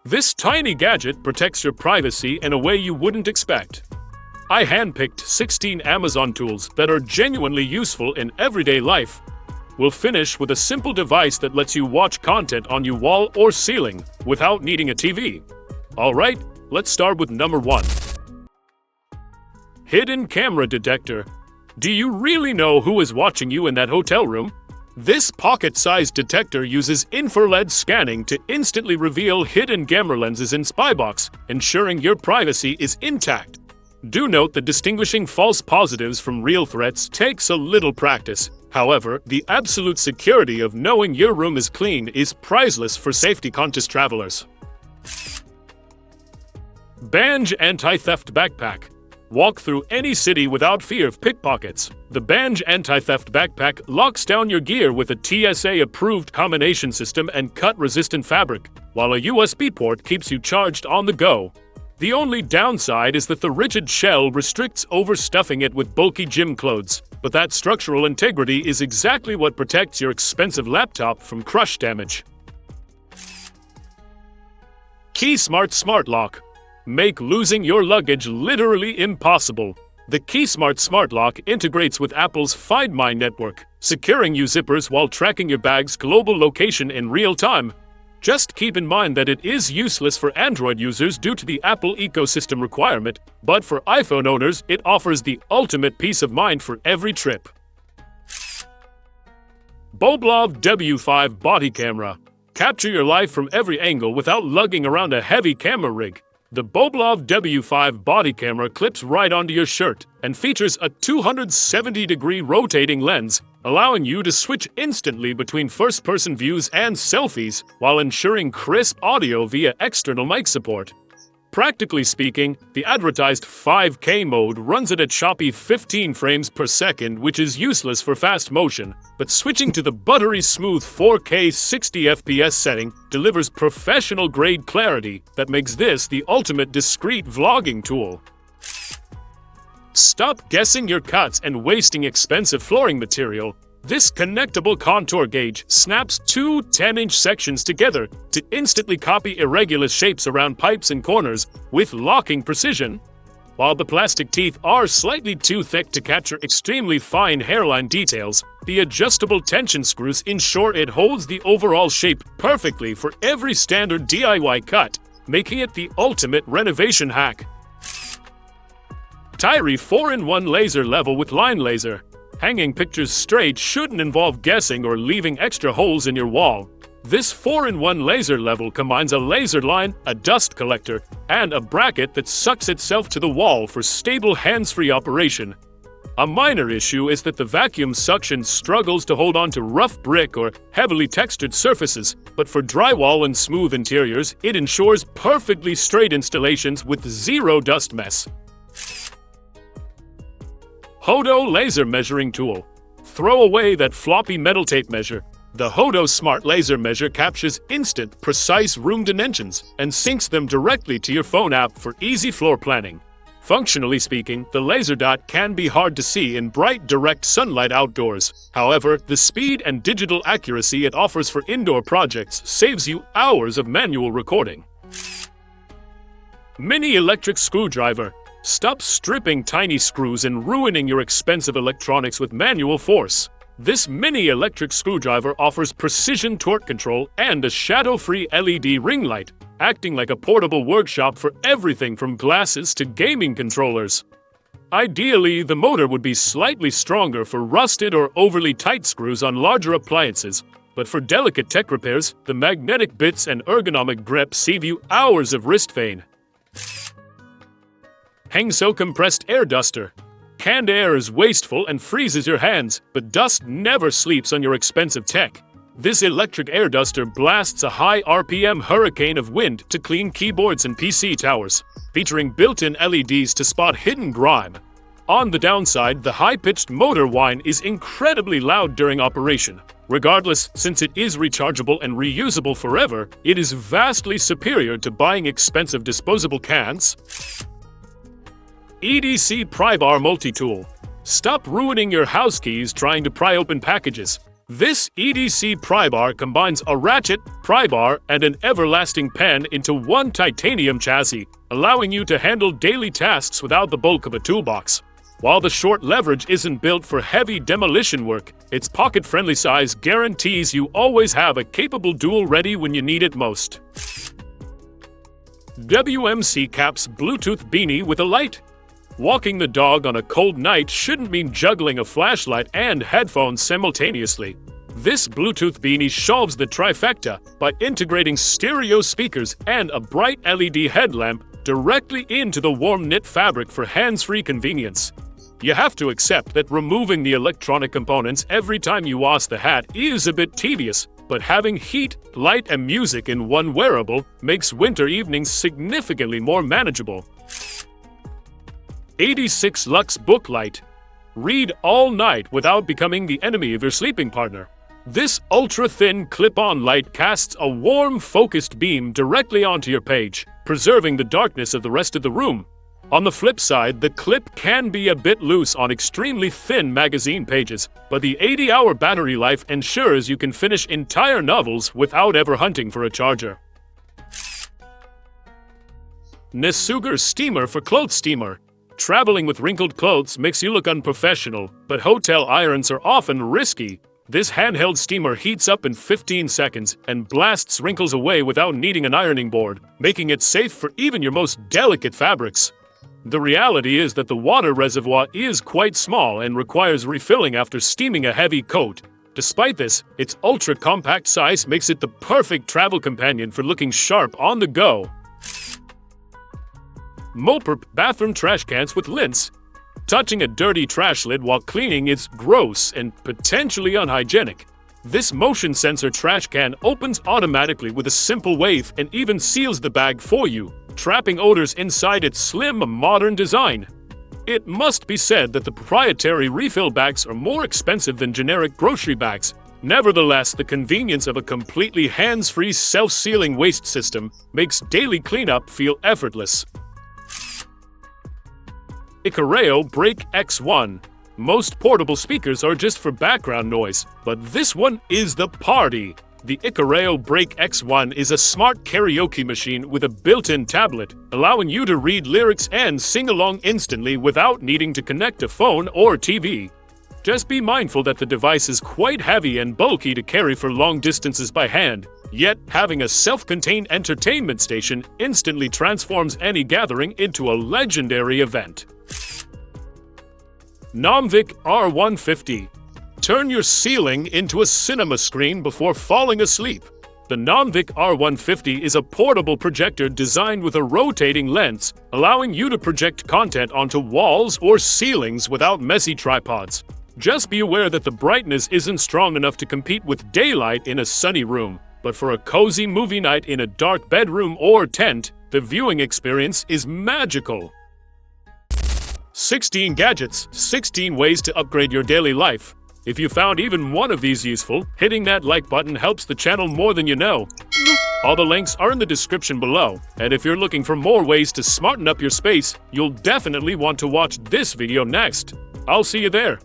This tiny gadget protects your privacy in a way you wouldn't expect. I handpicked 16 Amazon tools that are genuinely useful in everyday life. We'll finish with a simple device that lets you watch content on your wall or ceiling without needing a TV. Alright, let's start with number 1. Hidden Camera Detector. Do you really know who is watching you in that hotel room? This pocket-sized detector uses infrared scanning to instantly reveal hidden camera lenses in Spybox, ensuring your privacy is intact. Do note that distinguishing false positives from real threats takes a little practice. However, the absolute security of knowing your room is clean is priceless for safety-conscious travelers. Banj Anti-Theft Backpack. Walk through any city without fear of pickpockets. The Banj Anti-Theft Backpack locks down your gear with a TSA-approved combination system and cut-resistant fabric, while a USB port keeps you charged on the go. The only downside is that the rigid shell restricts overstuffing it with bulky gym clothes, but that structural integrity is exactly what protects your expensive laptop from crush damage. KeySmart Smart Lock. Make losing your luggage literally impossible. The KeySmart Smart Lock integrates with Apple's Find My network, securing your zippers while tracking your bag's global location in real time. Just keep in mind that it is useless for Android users due to the Apple ecosystem requirement, but for iPhone owners, it offers the ultimate peace of mind for every trip. Boblov W5 Body Camera. Capture your life from every angle without lugging around a heavy camera rig. The Boblov W5 body camera clips right onto your shirt and features a 270-degree rotating lens, allowing you to switch instantly between first-person views and selfies while ensuring crisp audio via external mic support. Practically speaking, the advertised 5K mode runs at a choppy 15 frames per second, which is useless for fast motion, but switching to the buttery smooth 4K 60 FPS setting delivers professional-grade clarity that makes this the ultimate discreet vlogging tool. Stop guessing your cuts and wasting expensive flooring material. This connectable contour gauge snaps two 10-inch sections together to instantly copy irregular shapes around pipes and corners with locking precision. While the plastic teeth are slightly too thick to capture extremely fine hairline details, the adjustable tension screws ensure it holds the overall shape perfectly for every standard DIY cut, making it the ultimate renovation hack. Tyri 4-in-1 Laser Level with Line Laser. Hanging pictures straight shouldn't involve guessing or leaving extra holes in your wall. This 4-in-1 laser level combines a laser line, a dust collector, and a bracket that sucks itself to the wall for stable hands-free operation. A minor issue is that the vacuum suction struggles to hold on to rough brick or heavily textured surfaces, but for drywall and smooth interiors, it ensures perfectly straight installations with zero dust mess. Hodo Laser Measuring Tool. Throw away that floppy metal tape measure. The Hodo Smart Laser Measure captures instant, precise room dimensions and syncs them directly to your phone app for easy floor planning. Functionally speaking, the laser dot can be hard to see in bright, direct sunlight outdoors. However, the speed and digital accuracy it offers for indoor projects saves you hours of manual recording. Mini Electric Screwdriver. Stop stripping tiny screws and ruining your expensive electronics with manual force. This mini electric screwdriver offers precision torque control and a shadow-free LED ring light, acting like a portable workshop for everything from glasses to gaming controllers. Ideally, the motor would be slightly stronger for rusted or overly tight screws on larger appliances, but for delicate tech repairs, the magnetic bits and ergonomic grip save you hours of wrist pain. Hengso Compressed Air Duster. Canned air is wasteful and freezes your hands, but dust never sleeps on your expensive tech. This electric air duster blasts a high RPM hurricane of wind to clean keyboards and PC towers, featuring built-in LEDs to spot hidden grime. On the downside, the high-pitched motor whine is incredibly loud during operation. Regardless, since it is rechargeable and reusable forever, it is vastly superior to buying expensive disposable cans. EDC Pry Bar Multi-Tool. Stop ruining your house keys trying to pry open packages. This EDC pry bar combines a ratchet, pry bar, and an everlasting pen into one titanium chassis, allowing you to handle daily tasks without the bulk of a toolbox. While the short leverage isn't built for heavy demolition work, its pocket-friendly size guarantees you always have a capable tool ready when you need it most. WMC Cap's Bluetooth beanie with a light. Walking the dog on a cold night shouldn't mean juggling a flashlight and headphones simultaneously. This Bluetooth beanie solves the trifecta by integrating stereo speakers and a bright LED headlamp directly into the warm knit fabric for hands-free convenience. You have to accept that removing the electronic components every time you wash the hat is a bit tedious, but having heat, light, and music in one wearable makes winter evenings significantly more manageable. 86 Lux Book Light. Read all night without becoming the enemy of your sleeping partner. This ultra-thin clip-on light casts a warm, focused beam directly onto your page, preserving the darkness of the rest of the room. On the flip side, the clip can be a bit loose on extremely thin magazine pages, but the 80-hour battery life ensures you can finish entire novels without ever hunting for a charger. Nesuger Steamer for Clothes Steamer. Traveling with wrinkled clothes makes you look unprofessional, but hotel irons are often risky. This handheld steamer heats up in 15 seconds and blasts wrinkles away without needing an ironing board, making it safe for even your most delicate fabrics. The reality is that the water reservoir is quite small and requires refilling after steaming a heavy coat. Despite this, its ultra-compact size makes it the perfect travel companion for looking sharp on the go. Moperp bathroom trash cans with lints. Touching a dirty trash lid while cleaning is gross and potentially unhygienic. This motion sensor trash can opens automatically with a simple wave and even seals the bag for you, trapping odors inside its slim, modern design. It must be said that the proprietary refill bags are more expensive than generic grocery bags. Nevertheless, the convenience of a completely hands-free, self-sealing waste system makes daily cleanup feel effortless. Icareo Break X1. Most portable speakers are just for background noise, but this one is the party. The Icareo Break X1 is a smart karaoke machine with a built-in tablet, allowing you to read lyrics and sing along instantly without needing to connect a phone or TV. Just be mindful that the device is quite heavy and bulky to carry for long distances by hand, yet having a self-contained entertainment station instantly transforms any gathering into a legendary event. Nomvik R150. Turn your ceiling into a cinema screen before falling asleep. The Nomvik R150 is a portable projector designed with a rotating lens, allowing you to project content onto walls or ceilings without messy tripods. Just be aware that the brightness isn't strong enough to compete with daylight in a sunny room, but for a cozy movie night in a dark bedroom or tent, the viewing experience is magical. 16 gadgets, 16 ways to upgrade your daily life. If you found even one of these useful, hitting that like button helps the channel more than you know. All the links are in the description below, and if you're looking for more ways to smarten up your space, you'll definitely want to watch this video next. I'll see you there.